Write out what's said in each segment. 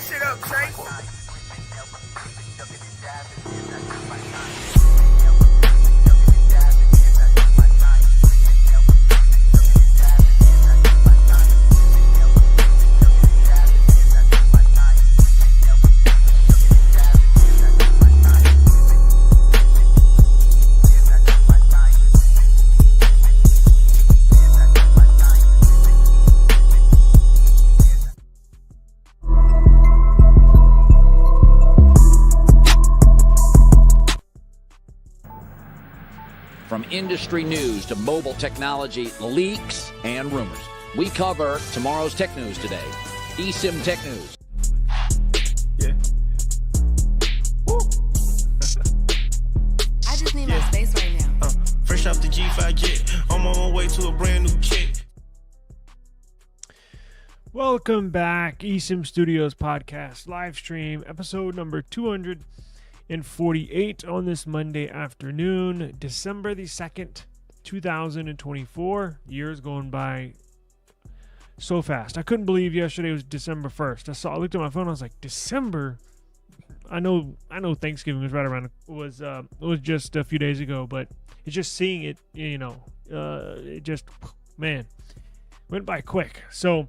shit up, Trey. From industry news to mobile technology, leaks, and rumors, we cover tomorrow's tech news today. eSIM Tech News. Yeah. Woo. I just need my space right now. Fresh off the G5 jet, I'm on my way to a brand new kit. Welcome back, eSIM Studios podcast live stream, episode number 248 on this Monday afternoon, December the 2nd, 2024. Years going by so fast. I couldn't believe yesterday was December 1st. I looked at my phone, I was like, December? I know Thanksgiving was right around, was just a few days ago, but it's just seeing it, it just, man, went by quick. So,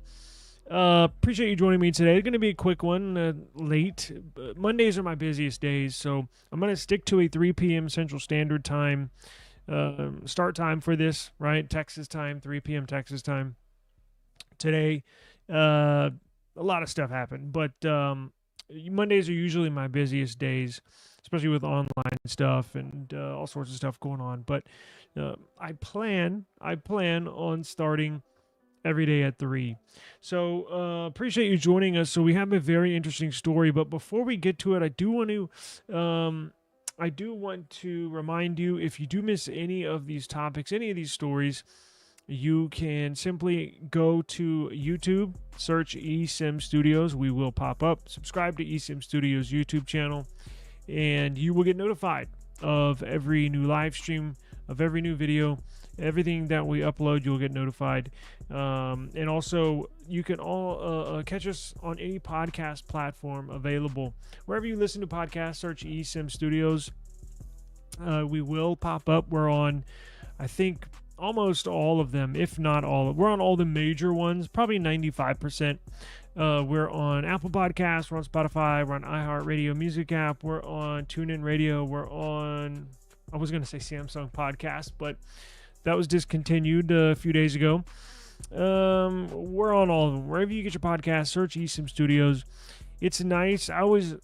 appreciate you joining me today. It's going to be a quick one, late. Mondays are my busiest days, so I'm going to stick to a 3 p.m. Central Standard Time start time for this, right? Texas time, 3 p.m. Texas time. Today, a lot of stuff happened, but Mondays are usually my busiest days, especially with online stuff and all sorts of stuff going on. But I plan on starting every day at 3. So appreciate you joining us. So we have a very interesting story, but before we get to it, I do want to remind you, if you do miss any of these topics, any of these stories, you can simply go to YouTube, search eSIM Studios. We will pop up. Subscribe to eSIM Studios YouTube channel, and you will get notified of every new live stream, of every new video. Everything that we upload, you'll get notified. And also, you can all catch us on any podcast platform available. Wherever you listen to podcasts, search eSIM Studios. We will pop up. We're on, I think, almost all of them, if not all. We're on all the major ones, probably 95%. We're on Apple Podcasts. We're on Spotify. We're on iHeartRadio Music app. We're on TuneIn Radio. We're on, I was going to say Samsung Podcast, but that was discontinued a few days ago. We're on all of them. Wherever you get your podcast, search eSIM Studios. It's nice. I was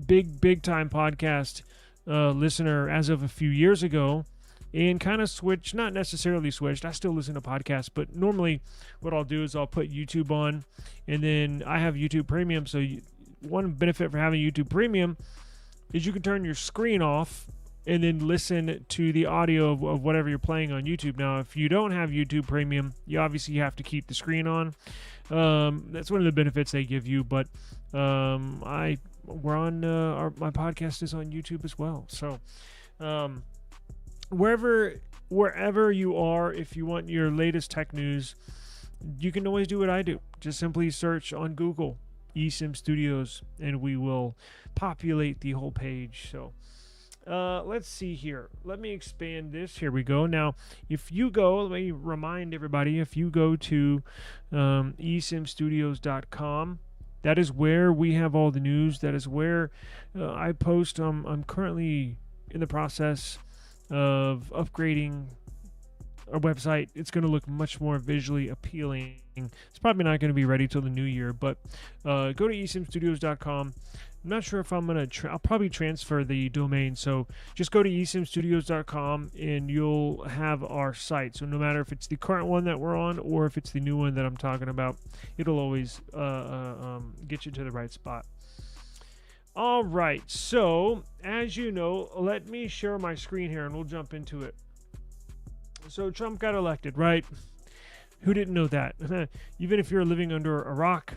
big time podcast listener as of a few years ago, and kind of switched, not necessarily switched. I still listen to podcasts, but normally what I'll do is I'll put YouTube on, and then I have YouTube Premium. So one benefit for having YouTube Premium is you can turn your screen off and then listen to the audio of whatever you're playing on YouTube. Now, if you don't have YouTube Premium, you obviously have to keep the screen on. That's one of the benefits they give you. But my podcast is on YouTube as well. So wherever you are, if you want your latest tech news, you can always do what I do. Just simply search on Google eSIM Studios, and we will populate the whole page. So let's see here. Let me expand this. Here we go. Now, if you go, let me remind everybody, if you go to eSIMstudios.com, that is where we have all the news. That is where I post. I'm currently in the process of upgrading our website. It's going to look much more visually appealing. It's probably not going to be ready till the new year, but go to eSIMstudios.com. I'm not sure if I'm going to, I'll probably transfer the domain. So just go to eSIMstudios.com and you'll have our site. So no matter if it's the current one that we're on or if it's the new one that I'm talking about, it'll always get you to the right spot. All right. So as you know, let me share my screen here and we'll jump into it. So Trump got elected, right? Who didn't know that? Even if you're living under a rock,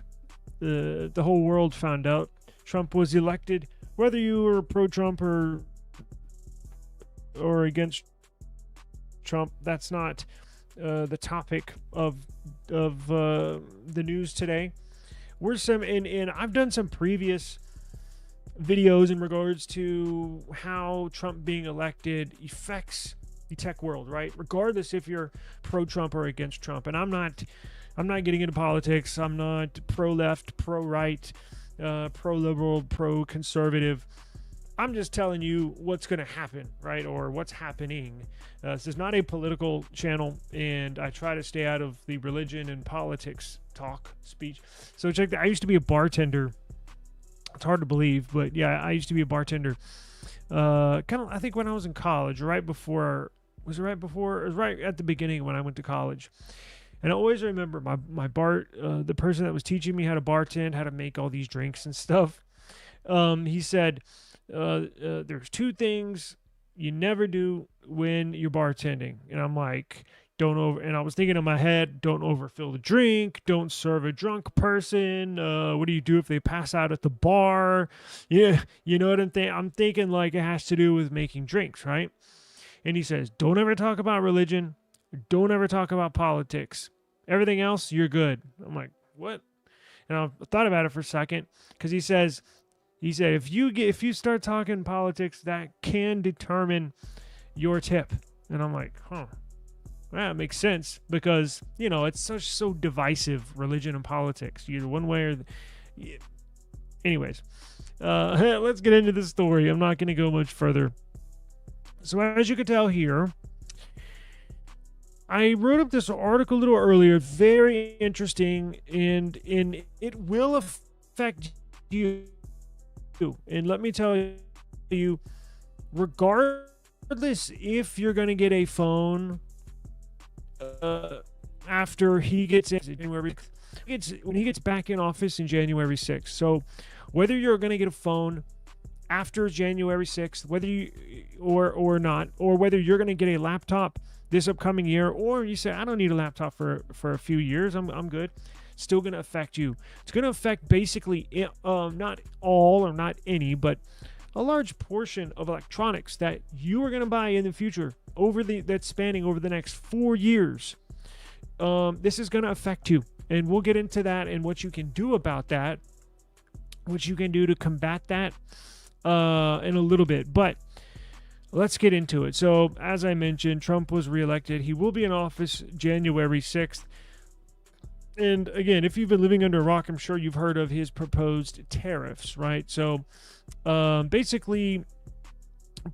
the whole world found out Trump was elected. Whether you were pro-Trump or against Trump, that's not the topic of the news today. and I've done some previous videos in regards to how Trump being elected affects the tech world, right? Regardless if you're pro-Trump or against Trump. And I'm not getting into politics. I'm not pro-left, pro-right, pro-liberal, pro-conservative. I'm just telling you what's going to happen, right? Or what's happening. This is not a political channel, and I try to stay out of the religion and politics speech. So check that. I used to be a bartender. It's hard to believe, but yeah, I used to be a bartender. I think when I was in college, right at the beginning when I went to college. And I always remember the person that was teaching me how to bartend, how to make all these drinks and stuff. He said, there's two things you never do when you're bartending. And I'm like, and I was thinking in my head, don't overfill the drink, don't serve a drunk person. What do you do if they pass out at the bar? Yeah, you know what I'm thinking? I'm thinking like it has to do with making drinks, right? And he says, don't ever talk about religion. Don't ever talk about politics. Everything else, you're good. I'm like, what? And I thought about it for a second, because he said, if you start talking politics, that can determine your tip. And I'm like, huh. That makes sense, because, it's so divisive, religion and politics. Either one way or anyways, let's get into the story. I'm not going to go much further. So as you can tell here, I wrote up this article a little earlier, very interesting, and it will affect you. And let me tell you, regardless if you're going to get a phone after he gets in January, when he gets back in office in January 6th. So whether you're going to get a phone after January 6th, whether you or not, or whether you're going to get a laptop this upcoming year, or you say, I don't need a laptop for a few years, I'm good, still going to affect you. It's going to affect basically not all or not any, but a large portion of electronics that you are going to buy in the future that's spanning over the next 4 years. This is going to affect you, and we'll get into that and what you can do about that, what you can do to combat that in a little bit. But let's get into it. So, as I mentioned, Trump was reelected. He will be in office January 6th. And again, if you've been living under a rock, I'm sure you've heard of his proposed tariffs, right? So, basically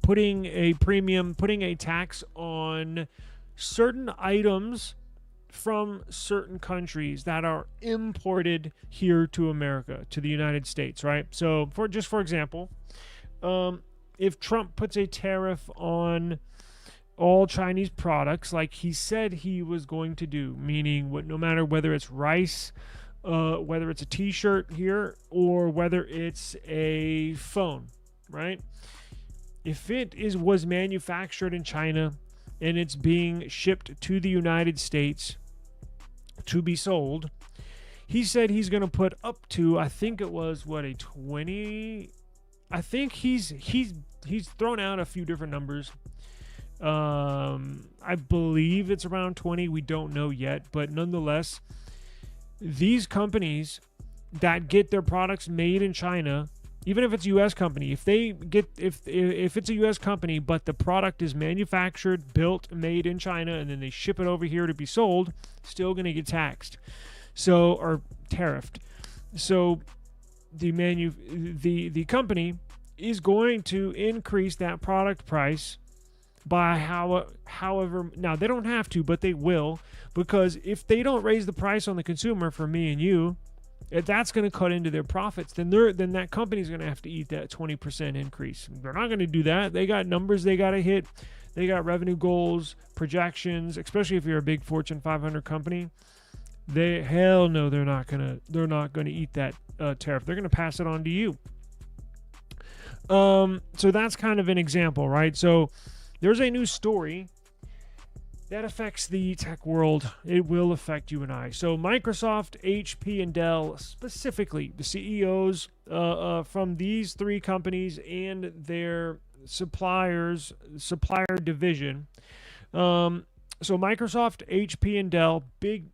putting a tax on certain items from certain countries that are imported here to America, to the United States, right? So, for example, if Trump puts a tariff on all Chinese products, like he said he was going to do, meaning no matter whether it's rice, whether it's a t-shirt here, or whether it's a phone, right? If it was manufactured in China and it's being shipped to the United States to be sold, he said he's going to put up to, I think it was a 20. I think he's thrown out a few different numbers. I believe it's around 20. We don't know yet, but nonetheless, these companies that get their products made in China, even if it's a U.S. company, if it's a U.S. company, but the product is manufactured, built, made in China, and then they ship it over here to be sold, still going to get taxed, or tariffed. So the company is going to increase that product price by however. Now they don't have to, but they will, because if they don't raise the price on the consumer for me and you, if that's going to cut into their profits, then that company's going to have to eat that 20% increase. They're not going to do that. They got numbers they got to hit. They got revenue goals, projections, especially if you're a big Fortune 500 company. They're not going to eat that tariff. They're going to pass it on to you. So that's kind of an example, right? So there's a new story that affects the tech world. It will affect you and I. So Microsoft, HP, and Dell, specifically the CEOs from these three companies and their supplier division. So Microsoft, HP, and Dell, big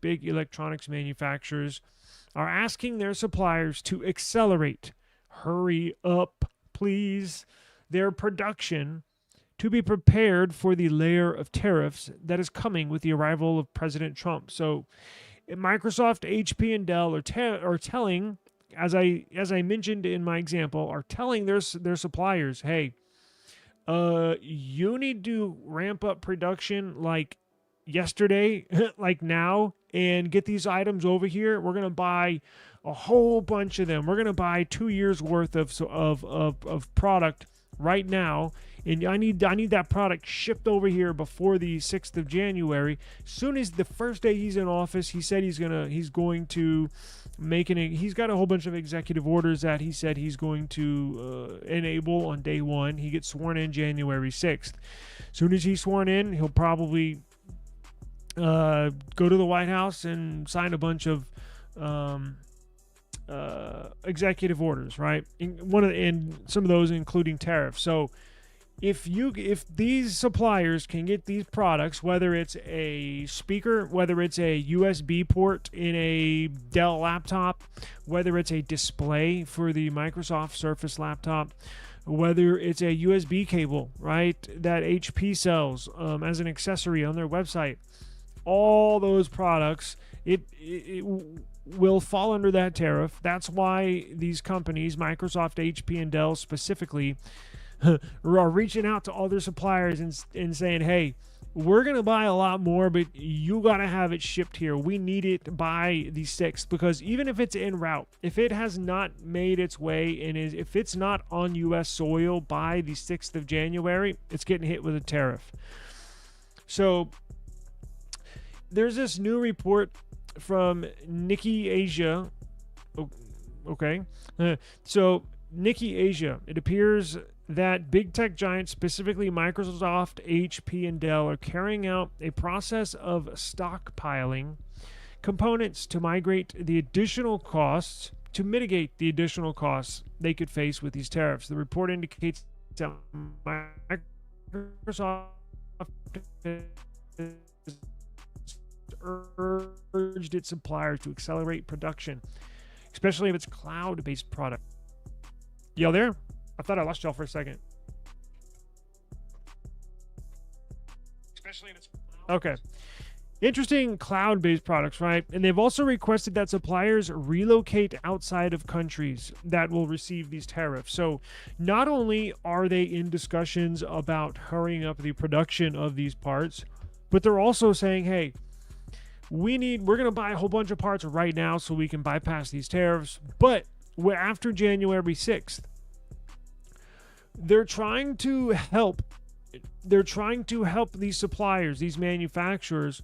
electronics manufacturers, are asking their suppliers to accelerate, hurry up, please, their production to be prepared for the layer of tariffs that is coming with the arrival of President Trump. So Microsoft, HP, and Dell are telling, as I mentioned in my example, are telling their suppliers, hey, you need to ramp up production like yesterday, like now, and get these items over here. We're gonna buy a whole bunch of them. We're gonna buy 2 years worth of product right now, and I need that product shipped over here before the 6th of January. Soon as the first day he's in office, he said he's going to he's got a whole bunch of executive orders that he said he's going to enable on day one. He gets sworn in January 6th. Soon as he's sworn in, he'll probably go to the White House and sign a bunch of executive orders, right? And some of those including tariffs. So if these suppliers can get these products, whether it's a speaker, whether it's a USB port in a Dell laptop, whether it's a display for the Microsoft Surface laptop, whether it's a USB cable, right, that HP sells as an accessory on their website, all those products, it will fall under that tariff. That's why these companies, Microsoft, HP, and Dell specifically, are reaching out to all their suppliers and saying, hey, we're going to buy a lot more, but you got to have it shipped here. We need it by the 6th, because even if it's en route, if it has not made its way and if it's not on U.S. soil by the 6th of January, it's getting hit with a tariff. So there's this new report from Nikkei Asia. Okay. So Nikkei Asia, it appears that big tech giants, specifically Microsoft, HP, and Dell, are carrying out a process of stockpiling components to mitigate the additional costs they could face with these tariffs. The report indicates that Microsoft urged its suppliers to accelerate production, especially of its cloud-based product. Y'all there? I thought I lost y'all for a second. Okay. Interesting cloud-based products, right? And they've also requested that suppliers relocate outside of countries that will receive these tariffs. So not only are they in discussions about hurrying up the production of these parts, but they're also saying, hey, we're going to buy a whole bunch of parts right now so we can bypass these tariffs. But after January 6th, they're trying to help these suppliers, these manufacturers,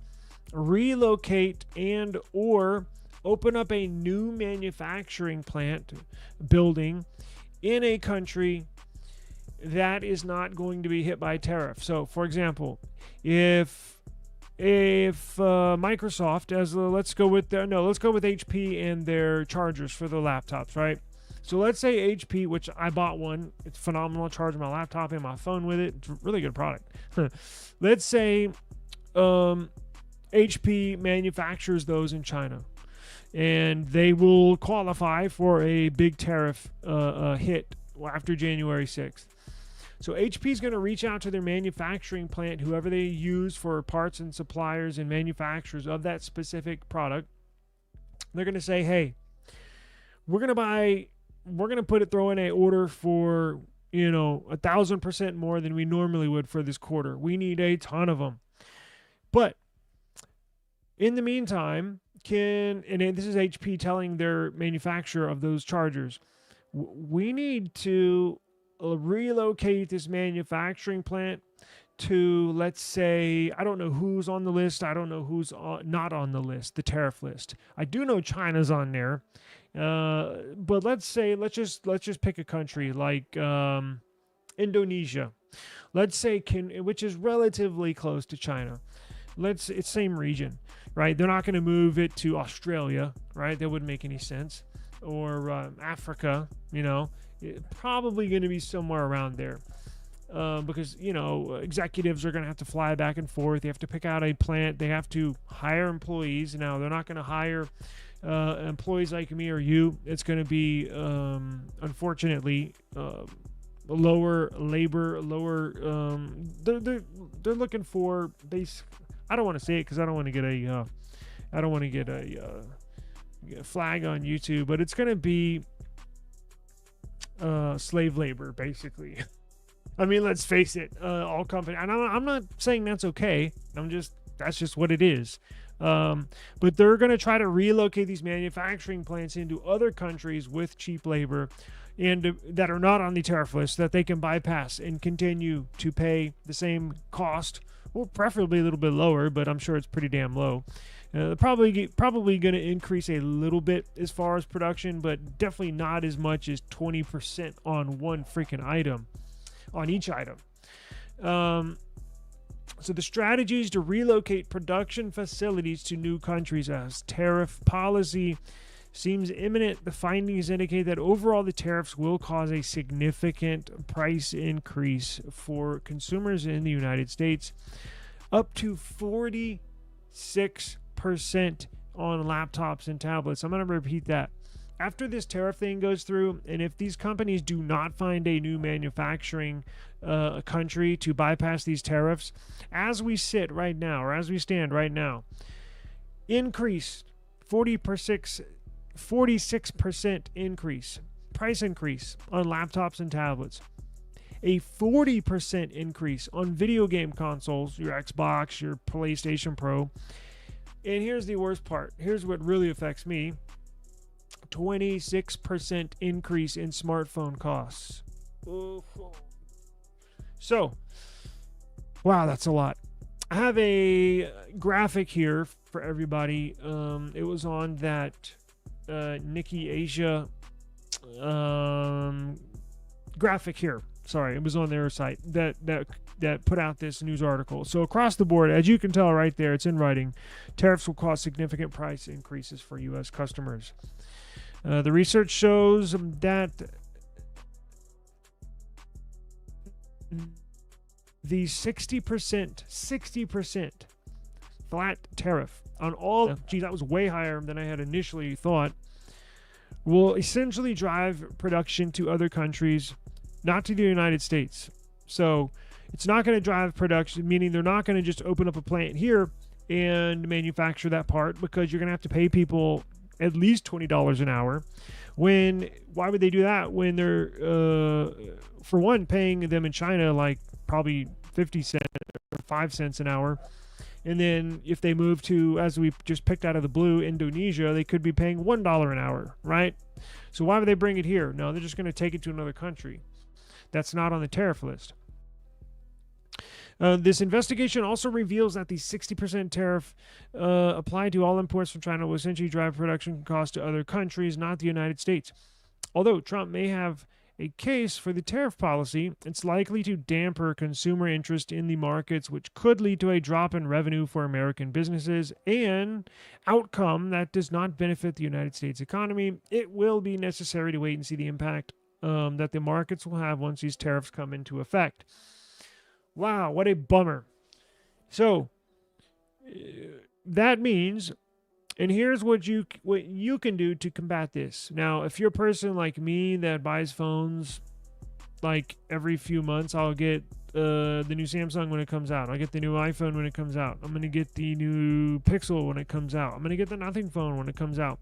relocate and or open up a new manufacturing plant building in a country that is not going to be hit by tariff. So, for example, if Microsoft, let's go with HP and their chargers for the laptops, right? So let's say HP, which I bought one, it's phenomenal. I charge my laptop and my phone with it. It's a really good product. Let's say HP manufactures those in China, and they will qualify for a big tariff hit after January 6th. So HP is going to reach out to their manufacturing plant, whoever they use for parts and suppliers and manufacturers of that specific product. They're going to say, hey, we're going to throw in an order for, 1,000% more than we normally would for this quarter. We need a ton of them. But in the meantime, this is HP telling their manufacturer of those chargers, we need to relocate this manufacturing plant to, let's say, I don't know who's on the list. I don't know who's not on the list, the tariff list. I do know China's on there. But let's just pick a country like Indonesia. Let's say which is relatively close to China. It's same region, right? They're not going to move it to Australia, right? That wouldn't make any sense. Or Africa, probably going to be somewhere around there. Because, executives are going to have to fly back and forth. They have to pick out a plant. They have to hire employees. Now, they're not going to hire employees like me or you, it's going to be, unfortunately, lower labor, lower. They're looking for base. I don't want to say it because I don't want to get a flag on YouTube, but it's going to be slave labor, basically. I mean, let's face it. All companies, and I'm not saying that's okay. That's just what it is. But they're going to try to relocate these manufacturing plants into other countries with cheap labor and that are not on the tariff list, that they can bypass and continue to pay the same cost, or preferably a little bit lower, but I'm sure it's pretty damn low. Probably going to increase a little bit as far as production, but definitely not as much as 20% on one freaking item, on each item. So the strategy is to relocate production facilities to new countries as tariff policy seems imminent. The findings indicate that overall the tariffs will cause a significant price increase for consumers in the United States, up to 46% on laptops and tablets. I'm going to repeat that. After this tariff thing goes through, and if these companies do not find a new manufacturing country to bypass these tariffs, as we sit right now, or as we stand right now, increase 46% increase, price increase on laptops and tablets, a 40% increase on video game consoles, your Xbox, your PlayStation Pro, and here's the worst part. Here's what really affects me. 26% increase in smartphone costs. So, wow, that's a lot. I have a graphic here for everybody. It was on that Nikkei Asia graphic here. Sorry, it was on their site that put out this news article. So across the board, as you can tell right there, it's in writing. Tariffs will cause significant price increases for U.S. customers. The research shows that the 60% flat tariff on all, that was way higher than I had initially thought, will essentially drive production to other countries, not to the United States. So it's not going to drive production, meaning they're not going to just open up a plant here and manufacture that part, because you're going to have to pay people at least $20 an hour. Why would they do that when they're, for one, paying them in China like probably 50 cents or 5 cents an hour? And then if they move to, as we just picked out of the blue, Indonesia, they could be paying $1 an hour, right? So why would they bring it here? No, they're just going to take it to another country that's not on the tariff list. This investigation also reveals that the 60% tariff applied to all imports from China will essentially drive production costs to other countries, not the United States. Although Trump may have a case for the tariff policy, it's likely to damper consumer interest in the markets, which could lead to a drop in revenue for American businesses, an outcome that does not benefit the United States economy. It will be necessary to wait and see the impact that the markets will have once these tariffs come into effect. Wow, what a bummer. So that means, and here's what you can do to combat this. Now, if you're a person like me that buys phones like every few months, I'll get the new Samsung when it comes out. I'll get the new iPhone when it comes out. I'm going to get the new Pixel when it comes out. I'm going to get the Nothing phone when it comes out.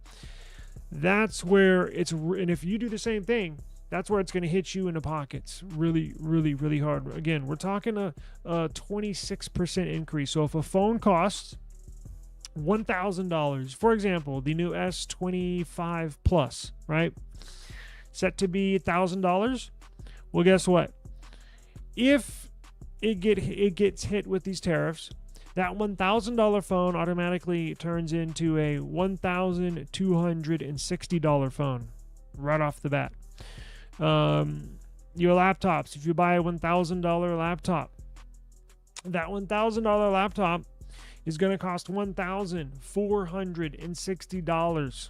That's where and if you do the same thing, that's where it's going to hit you in the pockets really, really, really hard. Again, we're talking a 26% increase. So if a phone costs $1,000, for example, the new S23 Plus, right, set to be $1,000, well, guess what? If it gets hit with these tariffs, that $1,000 phone automatically turns into a $1,260 phone right off the bat. Your laptops, if you buy a $1,000 laptop, that $1,000 laptop is going to cost $1,460.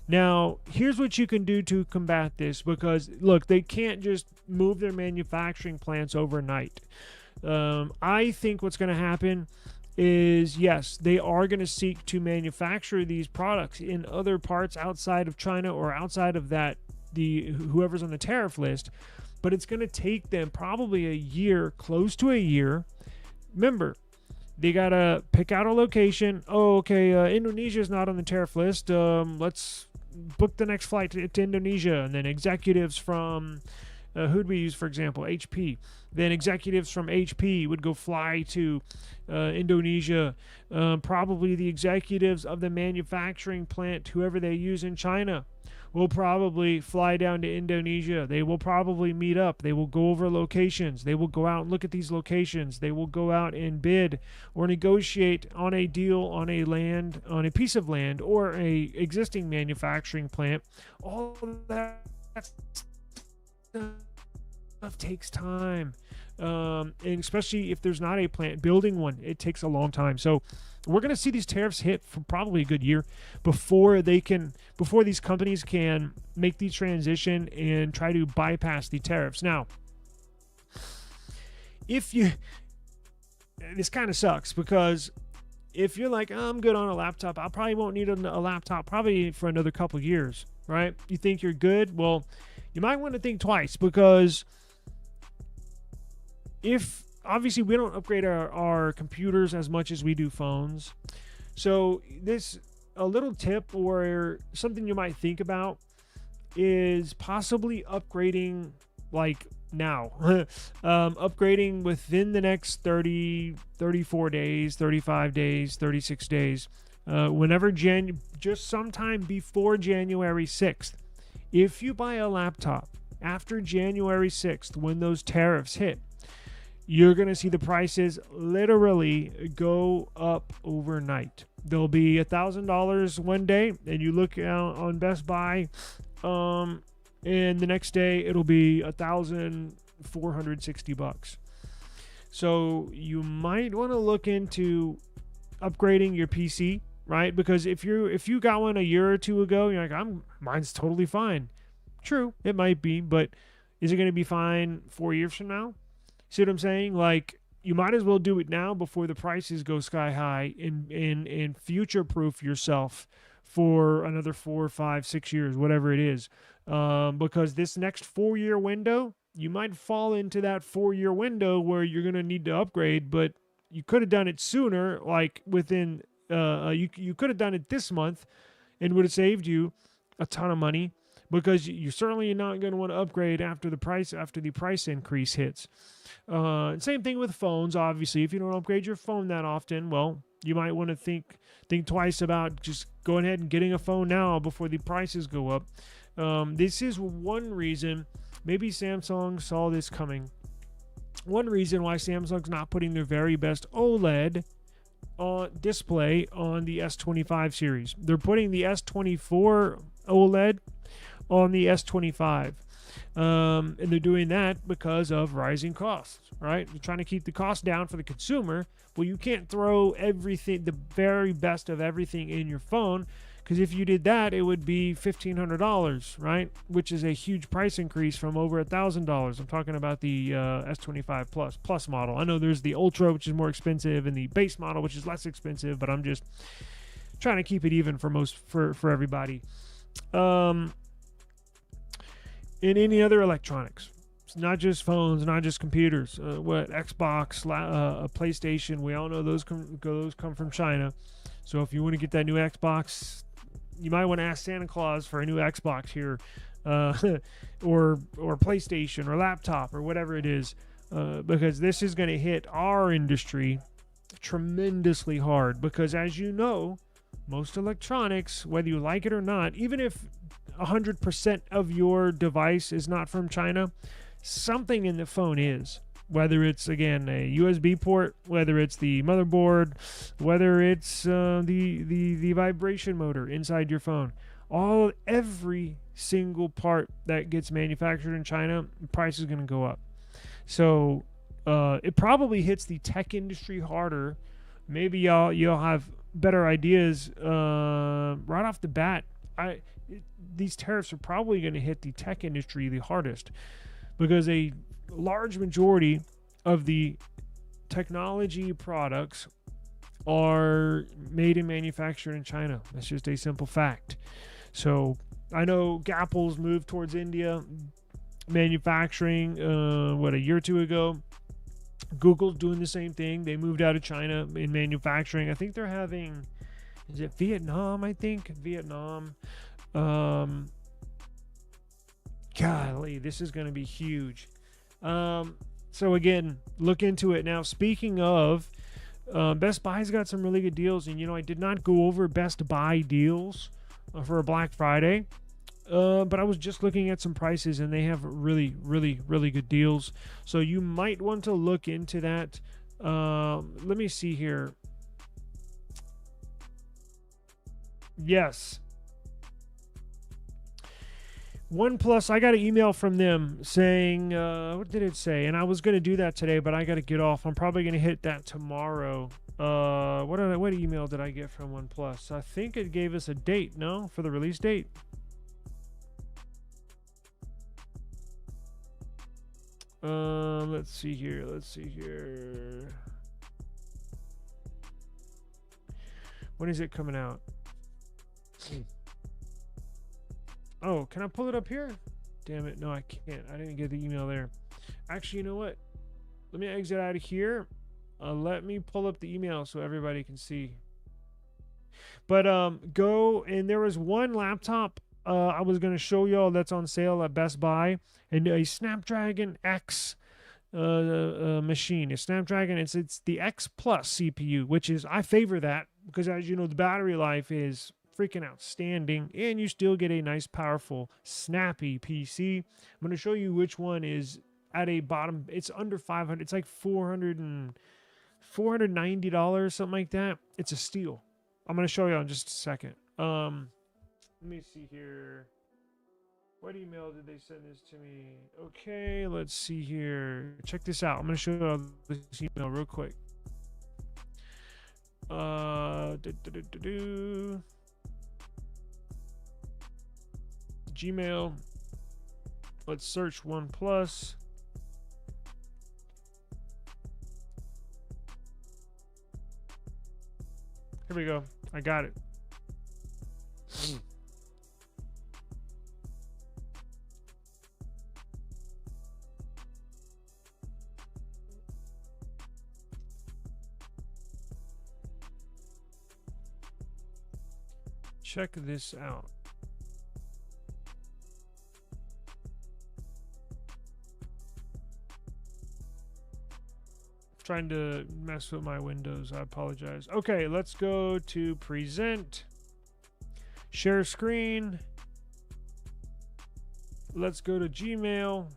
Now, here's what you can do to combat this, because look, they can't just move their manufacturing plants overnight. I think what's going to happen is, yes, they are going to seek to manufacture these products in other parts outside of China or outside of that, whoever's on the tariff list, but it's going to take them probably a year, close to a year. Remember, they got to pick out a location. Oh, okay, Indonesia's not on the tariff list. Let's book the next flight to Indonesia. And then executives from, who'd we use, for example? HP. Then executives from HP would go fly to Indonesia. Probably the executives of the manufacturing plant, whoever they use in China, will probably fly down to Indonesia. They will probably meet up. They will go over locations. They will go out and look at these locations. They will go out and bid or negotiate on a deal on a piece of land or a existing manufacturing plant. All of that stuff takes time. And especially if there's not a plant, building one, it takes a long time. So we're going to see these tariffs hit for probably a good year before these companies can make the transition and try to bypass the tariffs. Now, this kind of sucks, because if you're like, oh, I'm good on a laptop, I probably won't need a laptop probably for another couple years, right? You think you're good? Well, you might want to think twice, because if obviously we don't upgrade our computers as much as we do phones. So a little tip or something you might think about is possibly upgrading like now. Upgrading within the next 30, 34 days, 35 days, 36 days. Whenever just sometime before January 6th. If you buy a laptop after January 6th, when those tariffs hit, you're going to see the prices literally go up overnight. They'll be $1,000 one day, and you look out on Best Buy, and the next day it'll be $1,460. So you might want to look into upgrading your PC, right? Because if you got one a year or two ago, you're like, mine's totally fine. True, it might be, but is it going to be fine 4 years from now? See what I'm saying? Like, you might as well do it now before the prices go sky high, and future-proof yourself for another 4, 5, 6 years, whatever it is. Because this next 4-year window, you might fall into that 4-year window where you're going to need to upgrade, but you could have done it sooner, like within, you could have done it this month and would have saved you a ton of money, because you're certainly not going to want to upgrade after the price increase hits. Same thing with phones. Obviously, if you don't upgrade your phone that often, well, you might want to think twice about just going ahead and getting a phone now before the prices go up. This is one reason maybe Samsung saw this coming. One reason why Samsung's not putting their very best OLED display on the S25 series. They're putting the S24 OLED on the S25. And they're doing that because of rising costs, right? You're trying to keep the cost down for the consumer. Well, you can't throw everything, the very best of everything in your phone, because if you did that, it would be $1,500, right? Which is a huge price increase from over $1,000. I'm talking about the S25 Plus model. I know there's the Ultra, which is more expensive, and the base model, which is less expensive, but I'm just trying to keep it even for everybody. In any other electronics, it's not just phones, not just computers. Xbox, PlayStation, we all know those come from China. So if you want to get that new Xbox, you might want to ask Santa Claus for a new Xbox here, or PlayStation or laptop or whatever it is, because this is going to hit our industry tremendously hard. Because as you know, most electronics, whether you like it or not, even if 100% of your device is not from China, something in the phone is. Whether it's, again, a USB port, whether it's the motherboard, whether it's the vibration motor inside your phone. Every single part that gets manufactured in China, the price is going to go up. So it probably hits the tech industry harder. Maybe you'll have better ideas right off the bat. These tariffs are probably going to hit the tech industry the hardest, because a large majority of the technology products are made and manufactured in China. That's just a simple fact. So I know Apple's moved towards India manufacturing, a year or two ago. Google's doing the same thing. They moved out of China in manufacturing. I think they're having, is it Vietnam? I think Vietnam. Golly, this is going to be huge. So again, look into it. Now, speaking of, Best Buy's got some really good deals, and I did not go over Best Buy deals for a Black Friday, but I was just looking at some prices, and they have really, really, really good deals. So you might want to look into that. Let me see here. Yes. OnePlus, I got an email from them saying, what did it say? And I was going to do that today, but I got to get off. I'm probably going to hit that tomorrow. What email did I get from OnePlus? I think it gave us a date, no? For the release date? Let's see here. When is it coming out? Oh, can I pull it up here? Damn it. No, I can't. I didn't get the email there. Actually, you know what? Let me exit out of here. Let me pull up the email so everybody can see. But go, and there was one laptop I was going to show y'all that's on sale at Best Buy, and a Snapdragon X machine. A Snapdragon, it's the X Plus CPU, which is, I favor that because, as you know, the battery life is freaking outstanding, and you still get a nice, powerful, snappy PC. I'm going to show you which one is at a bottom. It's under 500. It's like $490, something like that. It's a steal. I'm going to show you in just a second. Let me see here. What email did they send this to me? Okay, let's see here. Check this out. I'm going to show you this email real quick. Gmail. Let's search OnePlus. Here we go. I got it. Check this out. Trying to mess with my windows. I apologize. Okay, let's go to present. Share screen. Let's go to Gmail.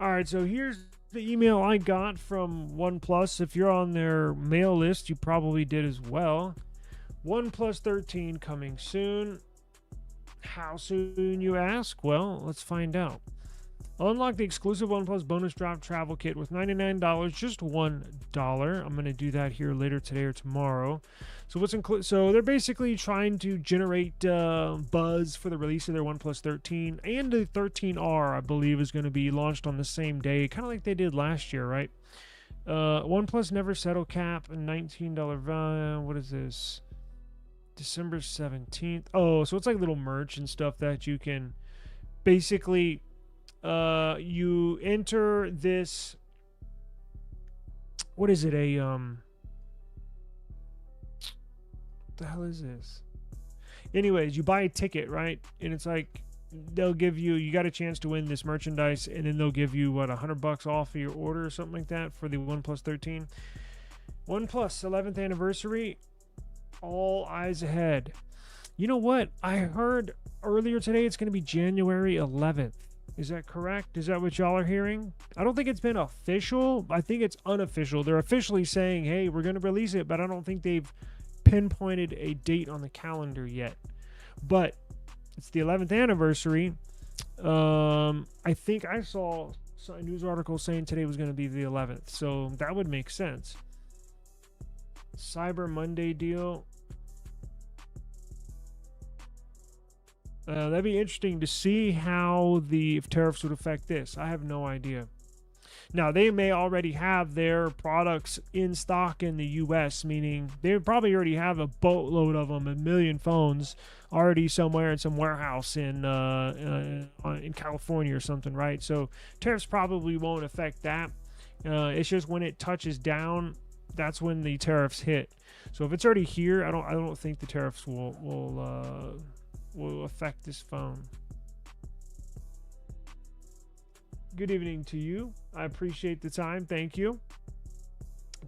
All right, so here's the email I got from OnePlus. If you're on their mail list, you probably did as well. OnePlus 13 coming soon. How soon, you ask? Well, let's find out. Unlock the exclusive OnePlus bonus drop travel kit with $99, just $1. I'm going to do that here later today or tomorrow. So what's included? So they're basically trying to generate buzz for the release of their OnePlus 13, and the 13R, I believe, is going to be launched on the same day, kind of like they did last year, right? OnePlus never settle cap, $19. What is this? December 17th. Oh, so it's like little merch and stuff that you can basically. You enter this, what is it, what the hell is this? Anyways, you buy a ticket, right? And it's like, they'll give you, you got a chance to win this merchandise, and then they'll give you, what, $100 off of your order or something like that for the OnePlus 13. OnePlus 11th anniversary, all eyes ahead. You know what? I heard earlier today it's going to be January 11th. Is that correct? Is that what y'all are hearing? I don't think it's been official. I think it's unofficial. They're officially saying, hey, we're going to release it, but I don't think they've pinpointed a date on the calendar yet. But it's the 11th anniversary. I think I saw a news article saying today was going to be the 11th, so that would make sense. Cyber Monday deal. That'd be interesting to see how the tariffs would affect this. I have no idea. Now, they may already have their products in stock in the US, meaning they probably already have a boatload of them, a million phones already somewhere in some warehouse in California or something, right? So tariffs probably won't affect that. It's just when it touches down, that's when the tariffs hit. So if it's already here, I don't think the tariffs will affect this phone. Good evening to you. I appreciate the time. Thank you.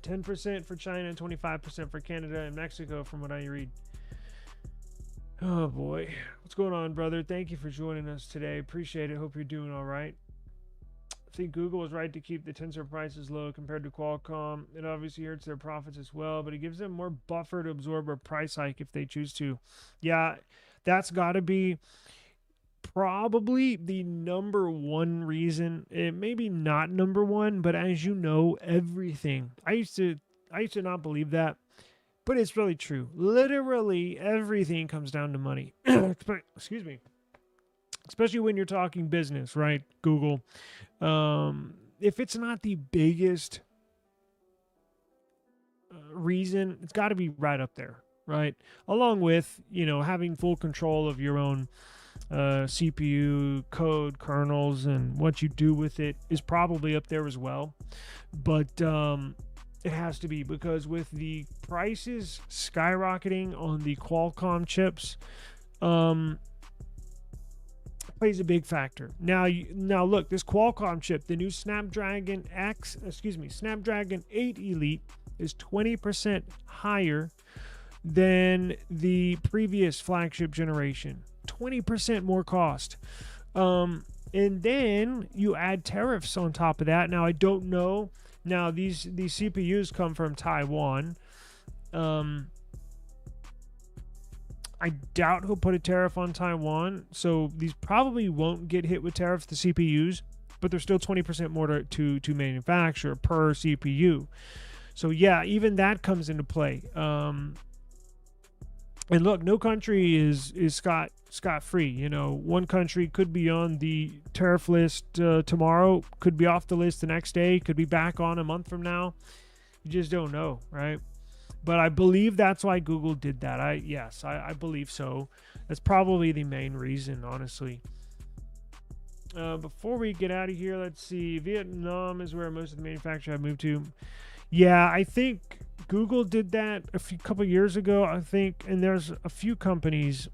10% for China and 25% for Canada and Mexico, from what I read. Oh boy, what's going on, brother? Thank you for joining us today. Appreciate it. Hope you're doing all right. I think Google is right to keep the Tensor prices low compared to Qualcomm. It obviously hurts their profits as well, but it gives them more buffer to absorb a price hike if they choose to. Yeah, that's got to be probably the number one reason. It maybe not number one, but as you know, everything. I used to not believe that, but it's really true. Literally everything comes down to money. Excuse me. Especially when you're talking business, right? Google. If it's not the biggest reason, it's got to be right up there, right? Along with, having full control of your own CPU, code, kernels, and what you do with it is probably up there as well. But it has to be, because with the prices skyrocketing on the Qualcomm chips, plays a big factor. Now look, this Qualcomm chip, the new Snapdragon 8 Elite, is 20% higher than the previous flagship generation. 20% more cost. And then you add tariffs on top of that. Now, I don't know. Now, these CPUs come from Taiwan. I doubt he'll put a tariff on Taiwan, so these probably won't get hit with tariffs, the CPUs, but they're still 20% more to manufacture per CPU. So yeah, even that comes into play. And look, no country is scot-free. One country could be on the tariff list tomorrow, could be off the list the next day, could be back on a month from now. You just don't know, right? But I believe that's why Google did that. I believe so. That's probably the main reason, honestly. Before we get out of here, let's see. Vietnam is where most of the manufacturers have moved to. Yeah, I think Google did that a couple years ago, I think. And there's a few companies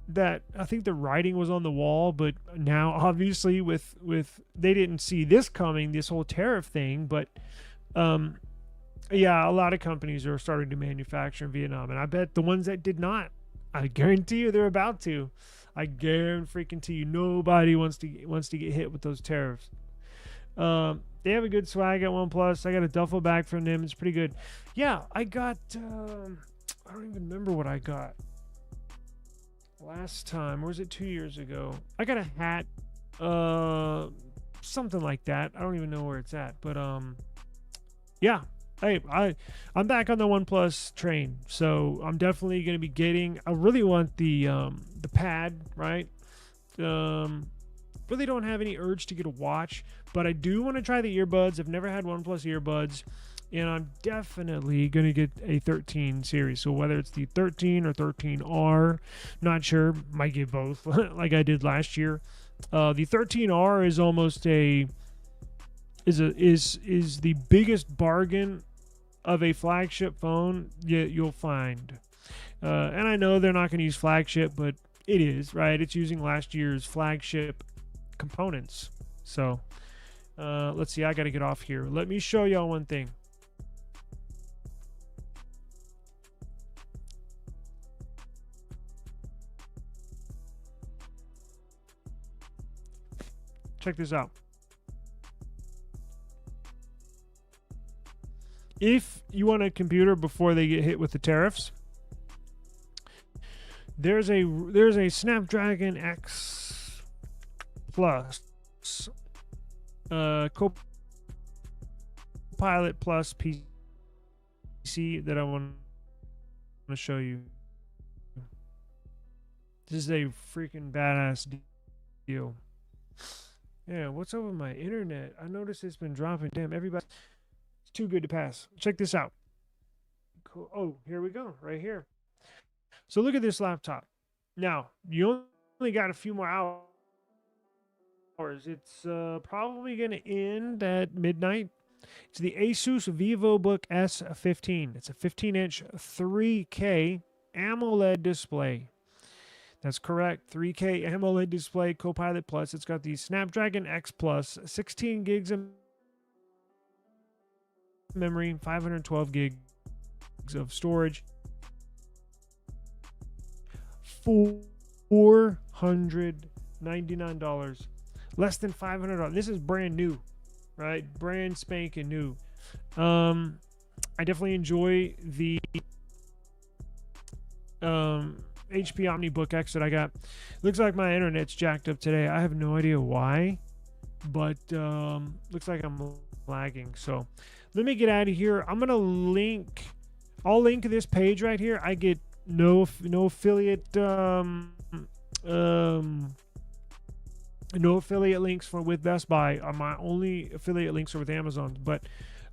that I think the writing was on the wall. But now, obviously, with they didn't see this coming, this whole tariff thing. But yeah, a lot of companies are starting to manufacture in Vietnam, and I bet the ones that did not, I guarantee you they're about to. I guarantee you nobody wants to get hit with those tariffs. They have a good swag at OnePlus. I got a duffel bag from them. It's pretty good. Yeah, I got. I don't even remember what I got last time, or was it 2 years ago? I got a hat, something like that. I don't even know where it's at, but yeah. Hey, I'm back on the OnePlus train, so I'm definitely going to be getting. I really want the pad, right? Really don't have any urge to get a watch, but I do want to try the earbuds. I've never had OnePlus earbuds, and I'm definitely going to get a 13 series. So whether it's the 13 or 13R, not sure. Might get both, like I did last year. The 13R is almost is the biggest bargain of a flagship phone you'll find. And I know they're not going to use flagship, but it is, right? It's using last year's flagship components. So let's see. I got to get off here. Let me show y'all one thing. Check this out. If you want a computer before they get hit with the tariffs, there's a Snapdragon X Plus Copilot Plus PC that I want to show you. This is a freaking badass deal. Yeah, what's up with my internet? I noticed it's been dropping. Damn, everybody. It's too good to pass. Check this out. Cool. Oh, here we go. Right here. So look at this laptop. Now, you only got a few more hours. It's probably going to end at midnight. It's the ASUS Vivobook S15. It's a 15-inch 3K AMOLED display. That's correct. 3K AMOLED display, Copilot Plus. It's got the Snapdragon X Plus, 16 gigs of memory, 512 gigs of storage. $499. Less than $500. This is brand new, right? Brand spanking new. I definitely enjoy the HP OmniBook X that I got. Looks like my internet's jacked up today. I have no idea why, but looks like I'm lagging. So let me get out of here. I'm gonna link. I'll link this page right here. I get no affiliate no affiliate links with Best Buy. My only affiliate links are with Amazon, but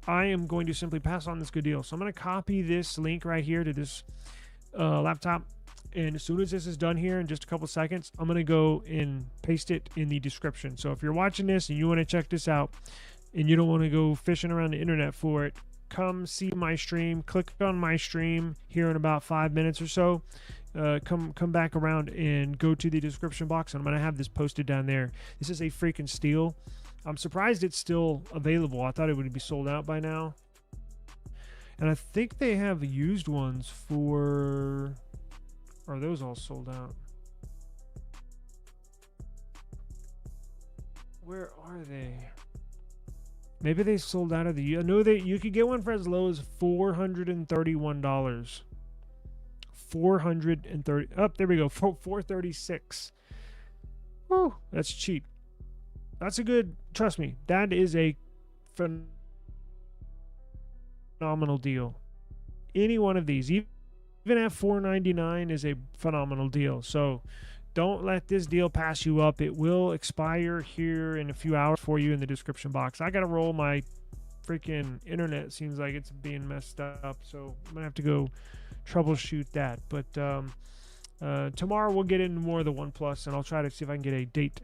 I am going to simply pass on this good deal. So I'm going to copy this link right here to this laptop, and as soon as this is done here in just a couple seconds, I'm going to go and paste it in the description. So if you're watching this and you want to check this out and you don't want to go fishing around the internet for it, come see my stream. Click on my stream here in about 5 minutes or so. Come back around and go to the description box, and I'm going to have this posted down there. This is a freaking steal. I'm surprised it's still available. I thought it would be sold out by now. And I think they have used ones for... Are those all sold out? Where are they? Maybe they sold out of the... I know that you could get one for as low as $431. 430. Oh, there we go. 436. Whew, that's cheap. That's a good. Trust me, that is a phenomenal deal. Any one of these, even at $499, is a phenomenal deal. So don't let this deal pass you up. It will expire here in a few hours for you in the description box. I gotta roll my freaking internet. Seems like it's being messed up, so I'm gonna have to go troubleshoot that. But tomorrow we'll get into more of the OnePlus, and I'll try to see if I can get a date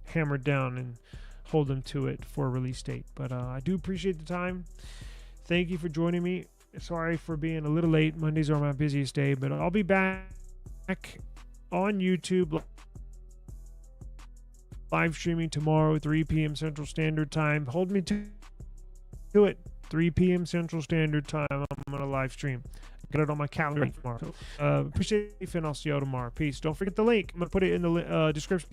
hammered down and hold them to it for a release date. But I do appreciate the time. Thank you for joining me. Sorry for being a little late. Mondays are my busiest day, but I'll be back on YouTube live streaming tomorrow, 3 p.m. Central Standard Time. Hold me to it. 3 p.m. Central Standard Time. I'm going to live stream. Get it on my calendar tomorrow. Appreciate it, and I'll see you all tomorrow. Peace. Don't forget the link. I'm going to put it in the description.